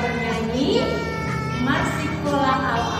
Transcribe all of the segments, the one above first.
bernyanyi Marsikola Al-Amas.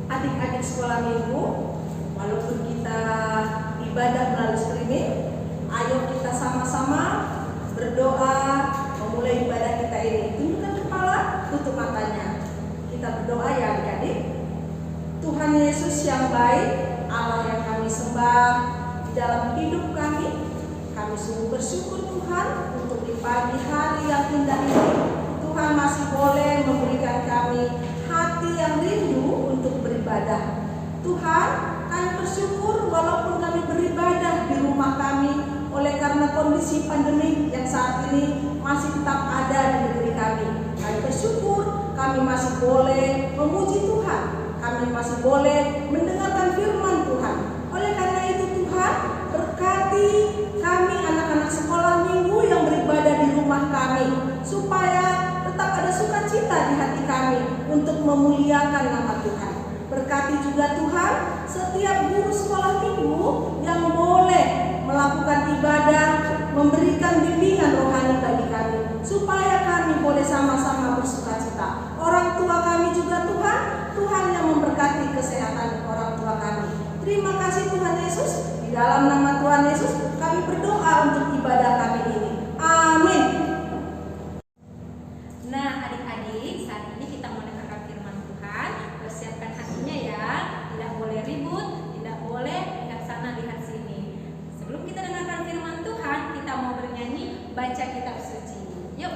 Adik-adik sekolah minggu, walaupun kita ibadah melalui streaming, ayo kita sama-sama berdoa memulai ibadah kita ini. Tundukkan kepala, tutup matanya. Kita berdoa ya adik-adik. Tuhan Yesus yang baik, Allah yang kami sembah di dalam hidup kami sungguh bersyukur Tuhan untuk di pagi hari yang indah ini. Tuhan masih boleh memberikan kami hati yang rindu untuk beribadah. Tuhan, kami bersyukur walaupun kami beribadah di rumah kami oleh karena kondisi pandemi yang saat ini masih tetap ada di negeri kami. Kami bersyukur kami masih boleh memuji Tuhan. Kami masih boleh mendengarkan firman Tuhan. Oleh karena itu Tuhan, berkati kami anak-anak sekolah minggu yang beribadah di rumah kami, supaya tetap ada sukacita di hati kami untuk memuliakan nama Tuhan. Berkati juga Tuhan setiap guru sekolah minggu yang boleh melakukan ibadah, memberikan bimbingan rohani bagi kami, supaya kami boleh sama-sama bersukacita. Orang tua kami juga Tuhan, Tuhan yang memberkati kesehatan orang tua kami. Terima kasih Tuhan Yesus. Di dalam nama Tuhan Yesus kami berdoa untuk ibadah kami ini. Amin. Nah adik-adik, saat ini kita mau mendengarkan firman Tuhan. Persiapkan hatinya ya. Tidak boleh ribut, tidak boleh lihat sana lihat sini. Sebelum kita dengarkan firman Tuhan, kita mau bernyanyi baca kitab suci. Yuk.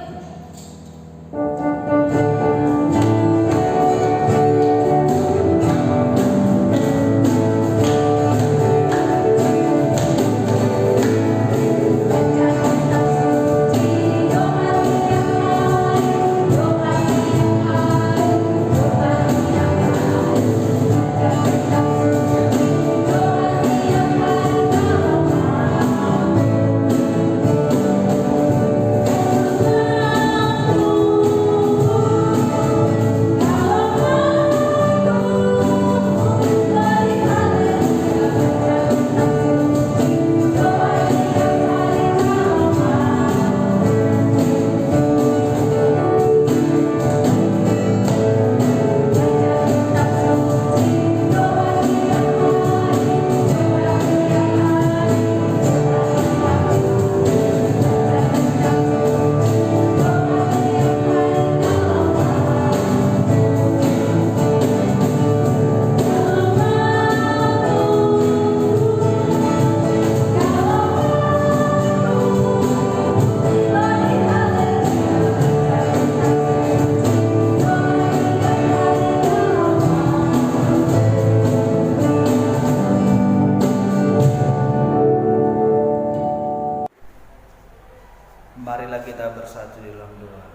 Marilah kita bersatu di dalam doa.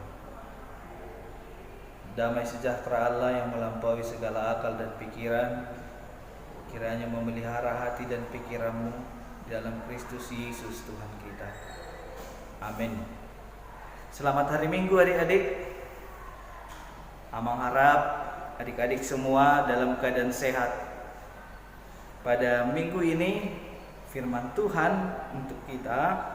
Damai sejahtera Allah yang melampaui segala akal dan pikiran, kiranya memelihara hati dan pikiranmu di dalam Kristus Yesus Tuhan kita. Amin. Selamat hari Minggu adik-adik. Amang harap adik-adik semua dalam keadaan sehat. Pada minggu ini firman Tuhan untuk kita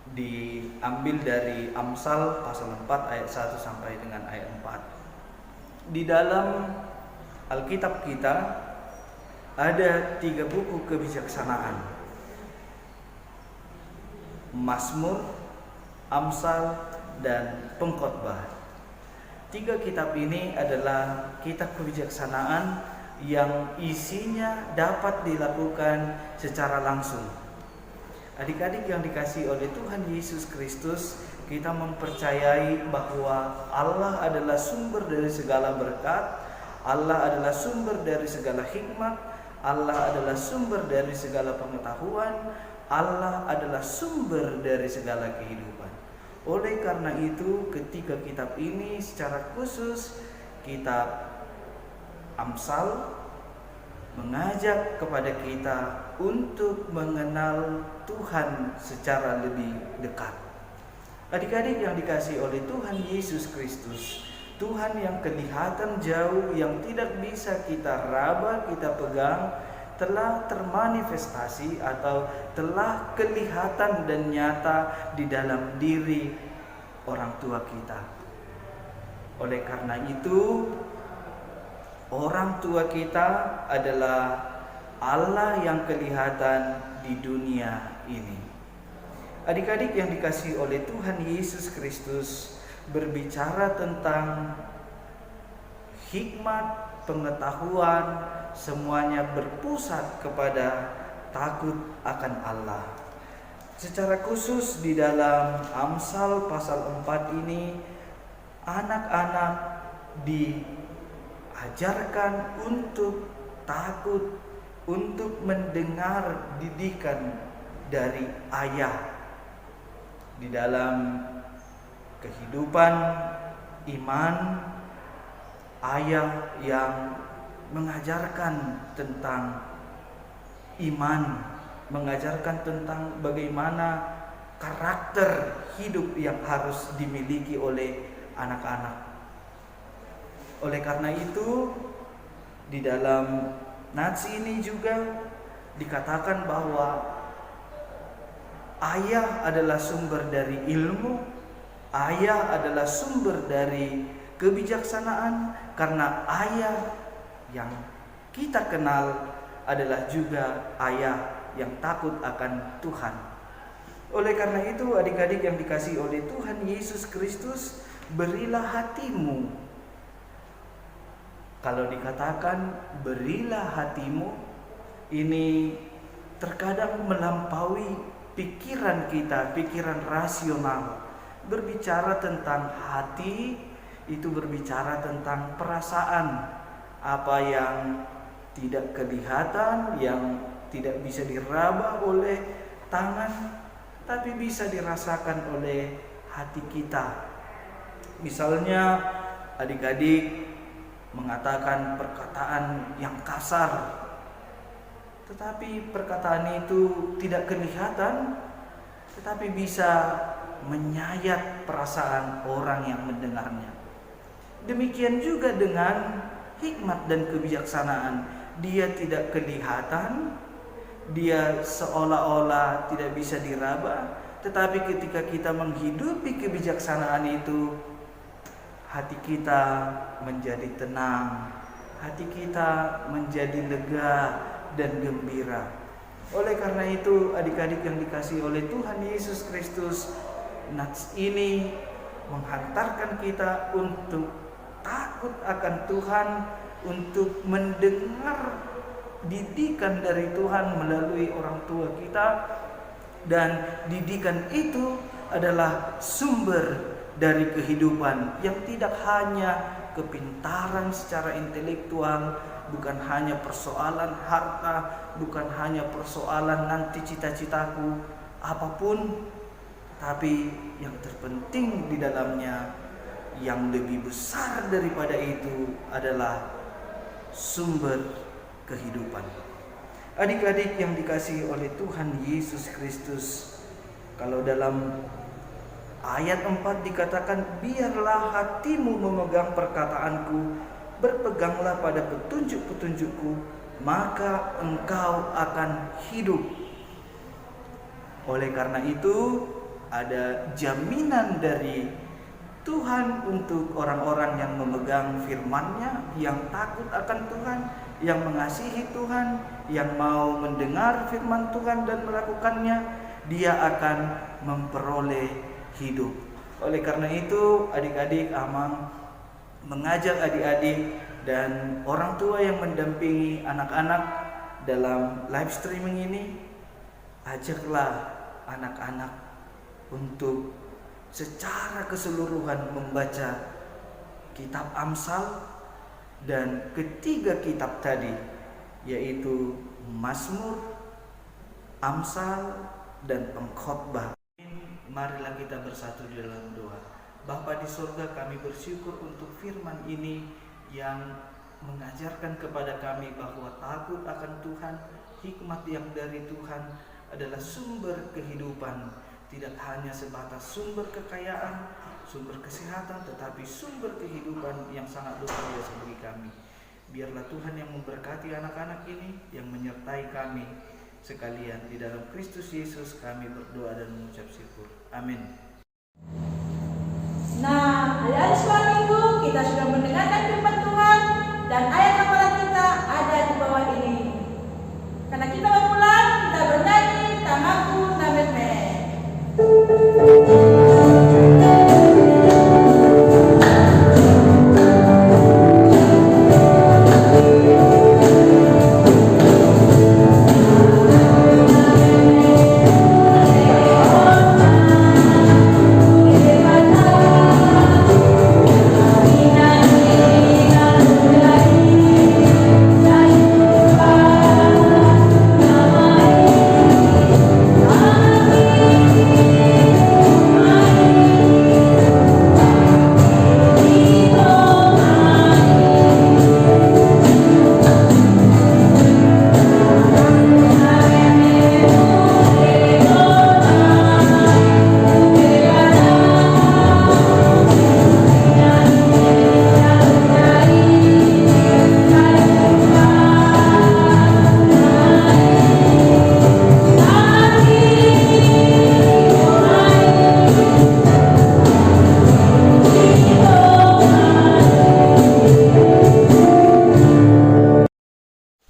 diambil dari Amsal pasal 4 ayat 1 sampai dengan ayat 4. di dalam Alkitab kita ada 3 buku kebijaksanaan: Mazmur, Amsal, dan Pengkhotbah. 3 kitab ini adalah kitab kebijaksanaan yang isinya dapat dilakukan secara langsung. Adik-adik yang dikasihi oleh Tuhan Yesus Kristus, kita mempercayai bahwa Allah adalah sumber dari segala berkat, Allah adalah sumber dari segala hikmat, Allah adalah sumber dari segala pengetahuan, Allah adalah sumber dari segala kehidupan. Oleh karena itu, ketiga kitab ini secara khusus kitab Amsal mengajak kepada kita untuk mengenal Tuhan secara lebih dekat. Adik-adik yang dikasihi oleh Tuhan Yesus Kristus, Tuhan yang kelihatan jauh, yang tidak bisa kita raba, kita pegang, telah termanifestasi atau telah kelihatan dan nyata di dalam diri orang tua kita. Oleh karena itu, orang tua kita adalah Allah yang kelihatan di dunia ini. Adik-adik yang dikasihi oleh Tuhan Yesus Kristus, berbicara tentang hikmat, pengetahuan, semuanya berpusat kepada takut akan Allah. Secara khusus di dalam Amsal pasal 4 ini, anak-anak diajarkan untuk takut, untuk mendengar didikan dari ayah. Di dalam kehidupan iman, ayah yang mengajarkan tentang iman, mengajarkan tentang bagaimana karakter hidup yang harus dimiliki oleh anak-anak. Oleh karena itu, di dalam nats ini juga dikatakan bahwa ayah adalah sumber dari ilmu, ayah adalah sumber dari kebijaksanaan, karena ayah yang kita kenal adalah juga ayah yang takut akan Tuhan. Oleh karena itu, adik-adik yang dikasihi oleh Tuhan Yesus Kristus, berilah hatimu. Kalau dikatakan berilah hatimu, ini terkadang melampaui pikiran kita, pikiran rasional. Berbicara tentang hati, itu berbicara tentang perasaan, apa yang tidak kelihatan, yang tidak bisa diraba oleh tangan, tapi bisa dirasakan oleh hati kita. Misalnya adik-adik mengatakan perkataan yang kasar, tetapi perkataan itu tidak kelihatan, tetapi bisa menyayat perasaan orang yang mendengarnya. Demikian juga dengan hikmat dan kebijaksanaan. Dia tidak kelihatan, dia seolah-olah tidak bisa diraba, tetapi ketika kita menghidupi kebijaksanaan itu, hati kita menjadi tenang, hati kita menjadi lega dan gembira. Oleh karena itu, adik-adik yang dikasihi oleh Tuhan Yesus Kristus, nats ini menghantarkan kita untuk takut akan Tuhan, untuk mendengar didikan dari Tuhan melalui orang tua kita, dan didikan itu adalah sumber dari kehidupan yang tidak hanya kepintaran secara intelektual, bukan hanya persoalan harta, bukan hanya persoalan nanti cita-citaku apapun, tapi yang terpenting di dalamnya, yang lebih besar daripada itu adalah sumber kehidupan. Adik-adik yang dikasihi oleh Tuhan Yesus Kristus, kalau dalam ayat 4 dikatakan, biarlah hatimu memegang perkataanku, berpeganglah pada petunjuk-petunjukku, maka engkau akan hidup. Oleh karena itu, ada jaminan dari Tuhan untuk orang-orang yang memegang firman-Nya, yang takut akan Tuhan, yang mengasihi Tuhan, yang mau mendengar firman Tuhan dan melakukannya, dia akan memperoleh hidup. Oleh karena itu, adik-adik, Amang mengajak adik-adik dan orang tua yang mendampingi anak-anak dalam live streaming ini, ajaklah anak-anak untuk secara keseluruhan membaca kitab Amsal dan ketiga kitab tadi, yaitu Mazmur, Amsal, dan Pengkhotbah. Marilah kita bersatu di dalam doa. Bapa di surga, kami bersyukur untuk firman ini yang mengajarkan kepada kami bahwa takut akan Tuhan, hikmat yang dari Tuhan adalah sumber kehidupan. Tidak hanya sebatas sumber kekayaan, sumber kesehatan, tetapi sumber kehidupan yang sangat luar biasa bagi kami. Biarlah Tuhan yang memberkati anak-anak ini, yang menyertai kami sekalian. Di dalam Kristus Yesus kami berdoa dan mengucap syukur. Amin. Nah, adik-adik sekolah minggu, kita sudah mendengarkan firman Tuhan dan ayat hafalan kita ada di bawah ini. Karena kita mau pulang, kita bernyanyi Tamaku Nametme.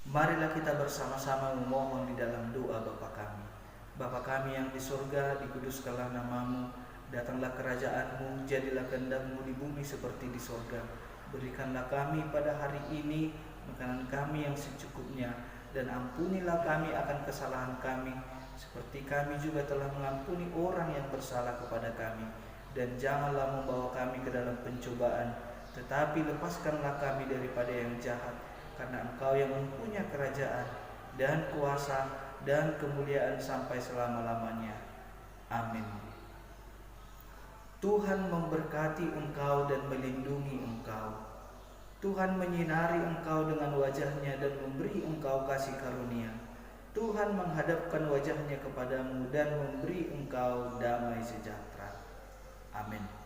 Marilah kita bersama-sama memohon di dalam doa Bapa kami. Bapa kami yang di surga, dikuduskanlah namamu, datanglah kerajaan-Mu, jadilah kehendak-Mu di bumi seperti di surga. Berikanlah kami pada hari ini makanan kami yang secukupnya, dan ampunilah kami akan kesalahan kami, seperti kami juga telah mengampuni orang yang bersalah kepada kami. Dan janganlah membawa kami ke dalam pencobaan, tetapi lepaskanlah kami daripada yang jahat. Karena Engkau yang mempunyai kerajaan dan kuasa dan kemuliaan sampai selama-lamanya. Amin. Tuhan memberkati engkau dan melindungi engkau. Tuhan menyinari engkau dengan wajah-Nya dan memberi engkau kasih karunia. Tuhan menghadapkan wajah-Nya kepadamu dan memberi engkau damai sejahtera. Amin.